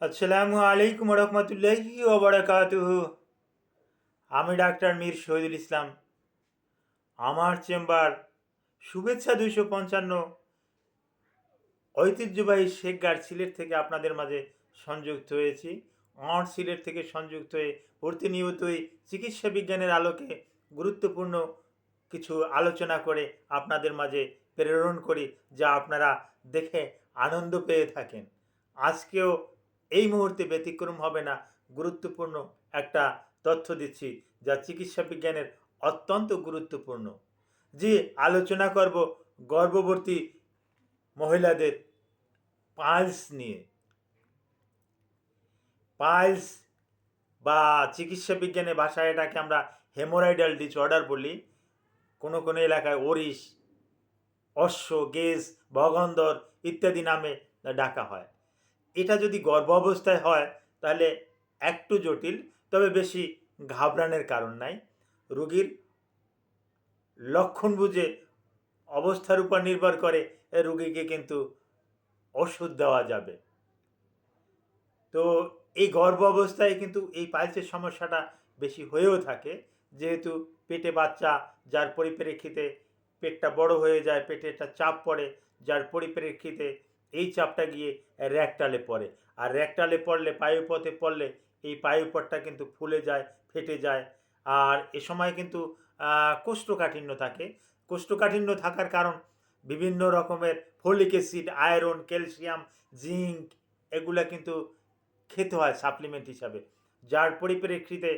আসসালামু আলাইকুম রহমতুল্লাহি ওয়া বারাকাতুহু। আমি ডাক্তার মীর শহীদুল ইসলাম। আমার চেম্বার শুভেচ্ছা 255 ঐতিহ্যবাহী শেখগার সিলেট থেকে আপনাদের মাঝে সংযুক্ত হয়েছি। আমার সিলেট থেকে সংযুক্ত হয়ে প্রতিনিয়তই চিকিৎসা বিজ্ঞানের আলোকে গুরুত্বপূর্ণ কিছু আলোচনা করে আপনাদের মাঝে প্রেরণ করি, যা আপনারা দেখে আনন্দ পেয়ে থাকেন। আজকেও এই মুহূর্তে ব্যতিক্রম হবে না। গুরুত্বপূর্ণ একটা তথ্য দিচ্ছি, যা চিকিৎসা বিজ্ঞানের অত্যন্ত গুরুত্বপূর্ণ। যে আলোচনা করব গর্ভবতী মহিলাদের পালস নিয়ে। পালস বা চিকিৎসা বিজ্ঞানের ভাষায় এটাকে আমরা হেমোরাইডাল ডিসঅর্ডার বলি। কোনো কোনো এলাকায় ওরিস, অশ্ব, গেজ, ভগন্দর ইত্যাদি নামে ডাকা হয়। এটা যদি গর্ভ অবস্থায় হয় তাহলে একটু জটিল, তবে বেশি ঘাবড়ানোর কারণ নাই। রোগীর লক্ষণ বুঝে অবস্থার উপর নির্ভর করে রোগীকে কিন্তু ওষুধ দেওয়া যাবে। তো এই গর্ভ অবস্থায় কিন্তু এই পাইলসের সমস্যাটা বেশি হয়েও থাকে, যেহেতু পেটে বাচ্চা, যার পরিপ্রেক্ষিতে পেটটা বড় হয়ে যায়, পেটে একটা চাপ পড়ে, যার পরিপ্রেক্ষিতে এই চাপটা গিয়ে র্যাকটালে পড়ে। আর র্যাকটালে পড়লে, পায়ুপথে পড়লে এই পায়ুপথটা কিন্তু ফুলে যায়, ফেটে যায়। আর এ সময় কিন্তু কোষ্ঠকাঠিন্য থাকে। কোষ্ঠকাঠিন্য থাকার কারণ বিভিন্ন রকমের folic acid, iron, calcium, zinc এগুলা কিন্তু খেতে হয় সাপ্লিমেন্ট হিসাবে, যার পরিপ্রেক্ষিতে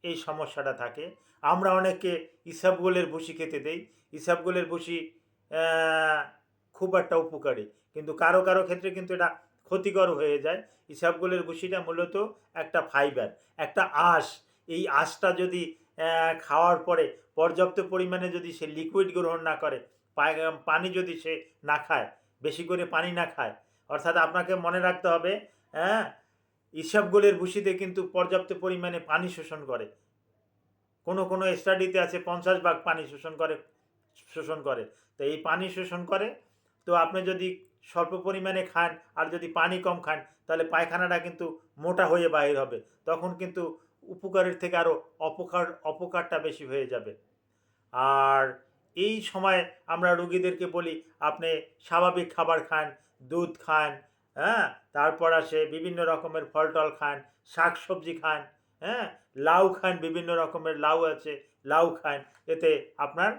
এই সমস্যাটা থাকে। আমরা অনেকে ইসাবগোলের ভুসি খেতে দেই। ইসাবগোলের ভুসি খুব একটা উপকারী, কিন্তু কারো কারো ক্ষেত্রে কিন্তু এটা ক্ষতিকর হয়ে যায়। ইসাবগোলের ভুসিটা মূলত একটা ফাইবার, একটা আঁশ। এই আঁশটা যদি খাওয়ার পরে পর্যাপ্ত পরিমাণে যদি সে লিকুইড গ্রহণ না করে, পানি যদি সে না খায়, বেশি করে পানি না খায়, অর্থাৎ আপনাকে মনে রাখতে হবে, হ্যাঁ, ইসবগুলের ভুসিতে কিন্তু পর্যাপ্ত পরিমাণে পানি শোষণ করে। কোনো কোনো স্টাডিতে আছে 50 ভাগ পানি শোষণ করে। তো এই পানি শোষণ করে। তো আপনি যদি স্বল্প পরিমাণে খান আর যদি পানি কম খান, তাহলে পায়খানাটা কিন্তু মোটা হয়ে বাহির হবে। তখন কিন্তু উপকারের থেকে আরও অপকারটা বেশি হয়ে যাবে। আর এই সময় আমরা রুগীদেরকে বলি, আপনি স্বাভাবিক খাবার খান, দুধ খান, হ্যাঁ, তারপর আসে বিভিন্ন রকমের ফল টল খান, শাক সবজি খান, হ্যাঁ, লাউ খান, বিভিন্ন রকমের লাউ আছে, লাউ খান। এতে আপনার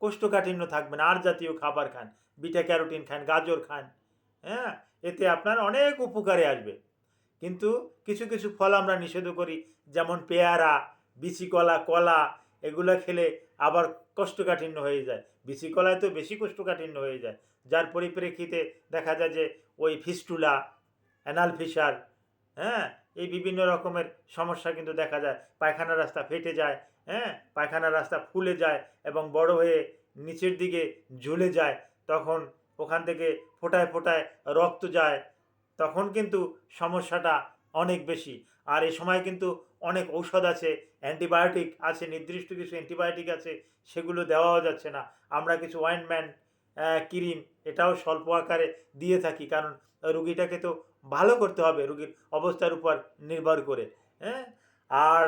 কোষ্ঠকাঠিন্য থাকবে না। আর জাতীয় খাবার খান, বিটা ক্যারোটিন খান, গাজর খান, হ্যাঁ, এতে আপনার অনেক উপকারে আসবে। কিন্তু কিছু কিছু ফল আমরা নিষেধ করি, যেমন পেয়ারা, বিচি কলা, কলা, এগুলো খেলে আবার কোষ্ঠকাঠিন্য হয়ে যায়। বিচি কলায় তো বেশি কোষ্ঠকাঠিন্য হয়ে যায়, যার পরিপ্রেক্ষিতে দেখা যায় যে ওই ফিস্টুলা, অ্যানাল ফিসার, হ্যাঁ, এই বিভিন্ন রকমের সমস্যা কিন্তু দেখা যায়। পায়খানার রাস্তা ফেটে যায়, হ্যাঁ, পায়খানার রাস্তা ফুলে যায় এবং বড় হয়ে নিচের দিকে ঝুলে যায়। তখন ওখান থেকে ফোটায় ফোটায় রক্ত যায়। তখন কিন্তু সমস্যাটা অনেক বেশি। আর এ সময় কিন্তু অনেক ঔষধ আছে, অ্যান্টিবায়োটিক আছে, নির্দিষ্ট কিছু অ্যান্টিবায়োটিক আছে, সেগুলো দেওয়াও যাচ্ছে না। আমরা কিছু অয়েনমেন্ট, ক্রিম, এটাও স্বল্প আকারে দিয়ে থাকি, কারণ রুগীটাকে তো ভালো করতে হবে রুগীর অবস্থার উপর নির্ভর করে, হ্যাঁ। আর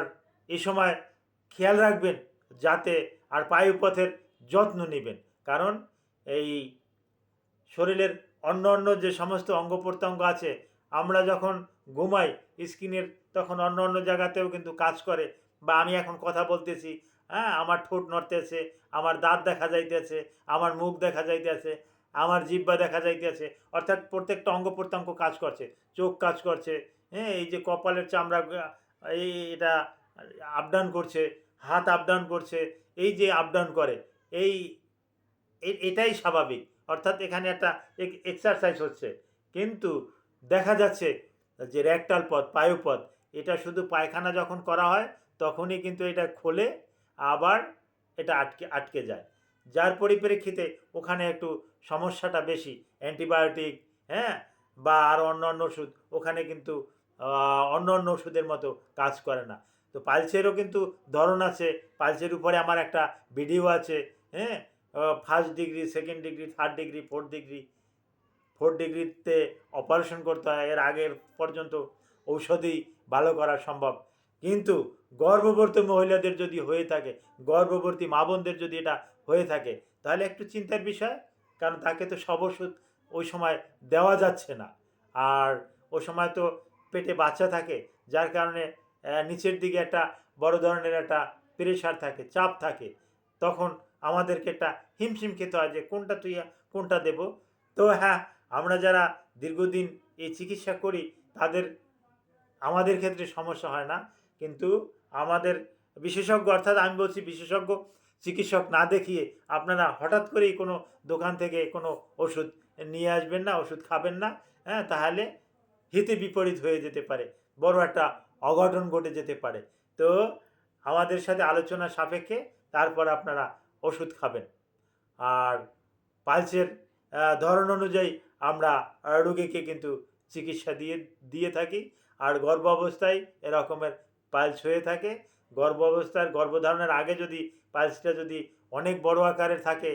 এই সময় খেয়াল রাখবেন যাতে, আর পায়ুপথের যত্ন নেবেন, কারণ এই শরীরের অন্য অন্য যে সমস্ত অঙ্গ প্রত্যঙ্গ আছে, আমরা যখন ঘুমাই স্কিনের, তখন অন্য অন্য জায়গাতেও কিন্তু কাজ করে। বা আমি এখন কথা বলতেছি, হ্যাঁ, আমার ঠোঁট নড়তেছে, আমার দাঁত দেখা যাইতেছে, আমার মুখ দেখা যাইতেছে, আমার জিহ্বা দেখা যাইতেছে, অর্থাৎ প্রত্যেকটা অঙ্গ প্রত্যঙ্গ কাজ করছে। চোখ কাজ করছে, হ্যাঁ, এই যে কপালের চামড়া, এই এটা আপডাউন করছে, হাত আপডাউন করছে, এই যে আপডাউন করে, এই এটাই স্বাভাবিক। অর্থাৎ এখানে একটা এক্সারসাইজ হচ্ছে। কিন্তু দেখা যাচ্ছে যে রেকটাল পথ, পায়ুপথ, এটা শুধু পায়খানা যখন করা হয় তখনই কিন্তু এটা খোলে, আবার এটা আটকে আটকে যায়, যার পরিপ্রেক্ষিতে ওখানে একটু সমস্যাটা বেশি। অ্যান্টিবায়োটিক, হ্যাঁ, বা আরও অন্য অন্য ওষুধ ওখানে কিন্তু অন্য অন্য ওষুধের মতো কাজ করে না। তো পালসেরও কিন্তু ধরন আছে। পালসের উপরে আমার একটা ভিডিও আছে, হ্যাঁ, first degree, second degree, third degree, fourth degree. Fourth ডিগ্রিতে অপারেশন করতে হয়, এর আগের পর্যন্ত ঔষধেই ভালো করা সম্ভব। কিন্তু গর্ভবতী মহিলাদের যদি হয়ে থাকে, গর্ভবতী মা বোনদের যদি এটা হয়ে থাকে, তাহলে একটু চিন্তার বিষয়। কারণ তাকে তো সব ওষুধ ওই সময় দেওয়া যাচ্ছে না। আর ওই সময় তো পেটে বাচ্চা থাকে, যার কারণে নিচের দিকে একটা বড় ধরনের একটা প্রেশার থাকে, চাপ থাকে। তখন আমাদেরকে একটা হিমশিম খেতে হয় যে কোনটা দেব। তো হ্যাঁ, আমরা যারা দীর্ঘদিন এই চিকিৎসা করি তাদের আমাদের ক্ষেত্রে সমস্যা হয় না। কিন্তু আমাদের বিশেষজ্ঞ, অর্থাৎ আমি বলছি বিশেষজ্ঞ চিকিৎসক না দেখিয়ে আপনারা হঠাৎ করেই কোনো দোকান থেকে কোনো ওষুধ নিয়ে আসবেন না, ওষুধ খাবেন না। হ্যাঁ, তাহলে হিতে বিপরীত হয়ে যেতে পারে, বড় একটা অঘটন ঘটে যেতে পারে। তো আমাদের সাথে আলোচনা সাপেক্ষে তারপর আপনারা ওষুধ খাবেন। আর পালসের ধরন অনুযায়ী আমরা রোগীকে কিন্তু চিকিৎসা দিয়ে থাকি। আর গর্ভ অবস্থায় এরকমের পালস হয়ে থাকে। গর্ভধারণের আগে যদি পালসটা যদি অনেক বড় আকারের থাকে,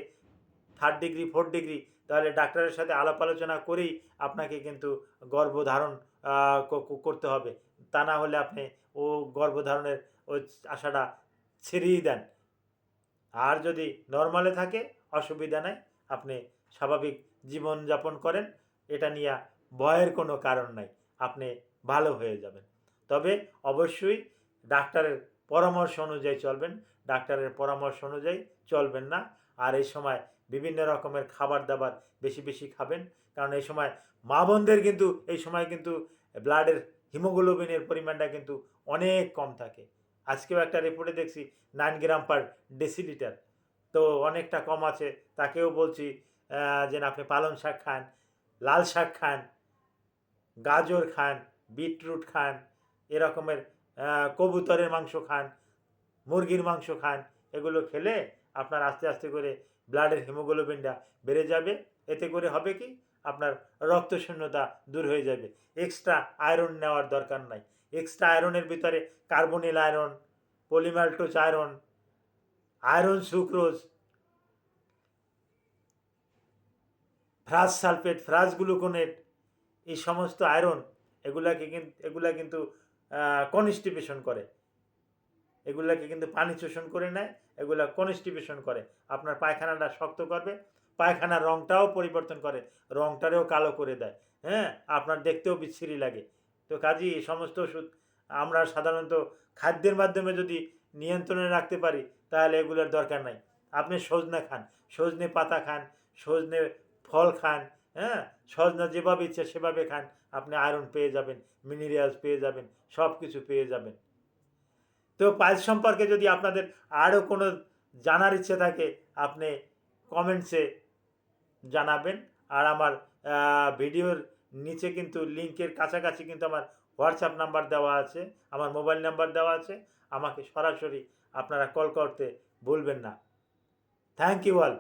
3rd ডিগ্রি 4th ডিগ্রি, তাহলে ডাক্তারের সাথে আলাপ আলোচনা করেই আপনাকে কিন্তু গর্ভধারণ করতে হবে। তা না হলে আপনি গর্ভধারণের ওই আশাটা ছেড়েই দেন। আর যদি নর্মালে থাকে অসুবিধা নাই, আপনি স্বাভাবিক জীবনযাপন করেন, এটা নিয়ে ভয়ের কোনো কারণ নাই, আপনি ভালো হয়ে যাবেন। তবে অবশ্যই ডাক্তারের পরামর্শ অনুযায়ী চলবেন, ডাক্তারের পরামর্শ অনুযায়ী চলবেন না। আর এই সময় বিভিন্ন রকমের খাবার দাবার বেশি বেশি খাবেন, কারণ এই সময় মা বোনদের কিন্তু এই সময় কিন্তু ব্লাডের হিমোগ্লোবিনের পরিমাণটা কিন্তু অনেক কম থাকে। আজকেও একটা রিপোর্টে দেখছি 9 গ্রাম/ডেসিলিটার, তো অনেকটা কম আছে। তাকেও বলছি যে না, আপনি পালং শাক খান, লাল শাক খান, গাজর খান, বিটরুট খান, এরকমের কবুতরের মাংস খান, মুরগির মাংস খান। এগুলো খেলে আপনার আস্তে আস্তে করে ব্লাডের হিমোগ্লোবিনটা বেড়ে যাবে। এতে করে হবে কি, আপনার রক্তশূন্যতা দূর হয়ে যাবে। এক্সট্রা আয়রন নেওয়ার দরকার নাই। এক্সট্রা আয়রনের ভিতরে carbonyl iron, polymaltose iron, iron sucrose, ferrous sulphate, ferrous gluconate, এই সমস্ত আয়রন এগুলা কিন্তু কনস্টিপেশন করে, এগুলাকে কিন্তু পানি শোষণ করে নেয়, এগুলা কনস্টিপেশন করে, আপনার পায়খানাটা শক্ত করবে, পায়খানার রঙটাও পরিবর্তন করে, রঙটারেও কালো করে দেয়। হ্যাঁ, আপনার দেখতেও বিচ্ছিরি লাগে। তো কাজেই এই সমস্ত ওষুধ আমরা সাধারণত খাদ্যের মাধ্যমে যদি নিয়ন্ত্রণে রাখতে পারি, তাহলে এগুলোর দরকার নাই। আপনি সজনে খান, সজনে পাতা খান, সজনে ফল খান, হ্যাঁ, সজনা যেভাবে ইচ্ছে সেভাবে খান, আপনি আয়রন পেয়ে যাবেন, মিনারেলস পেয়ে যাবেন, সব কিছু পেয়ে যাবেন। তো পাইলস সম্পর্কে যদি আপনাদের আরও কোনো জানার ইচ্ছে থাকে, আপনি কমেন্টসে জানাবেন। আর আমার ভিডিওর নিচে কিন্তু লিঙ্কের কাছাকাছি কিন্তু আমার হোয়াটসঅ্যাপ নাম্বার দেওয়া আছে, আমার মোবাইল নাম্বার দেওয়া আছে। আমাকে সরাসরি আপনারা কল করতে ভুলবেন না। Thank you all.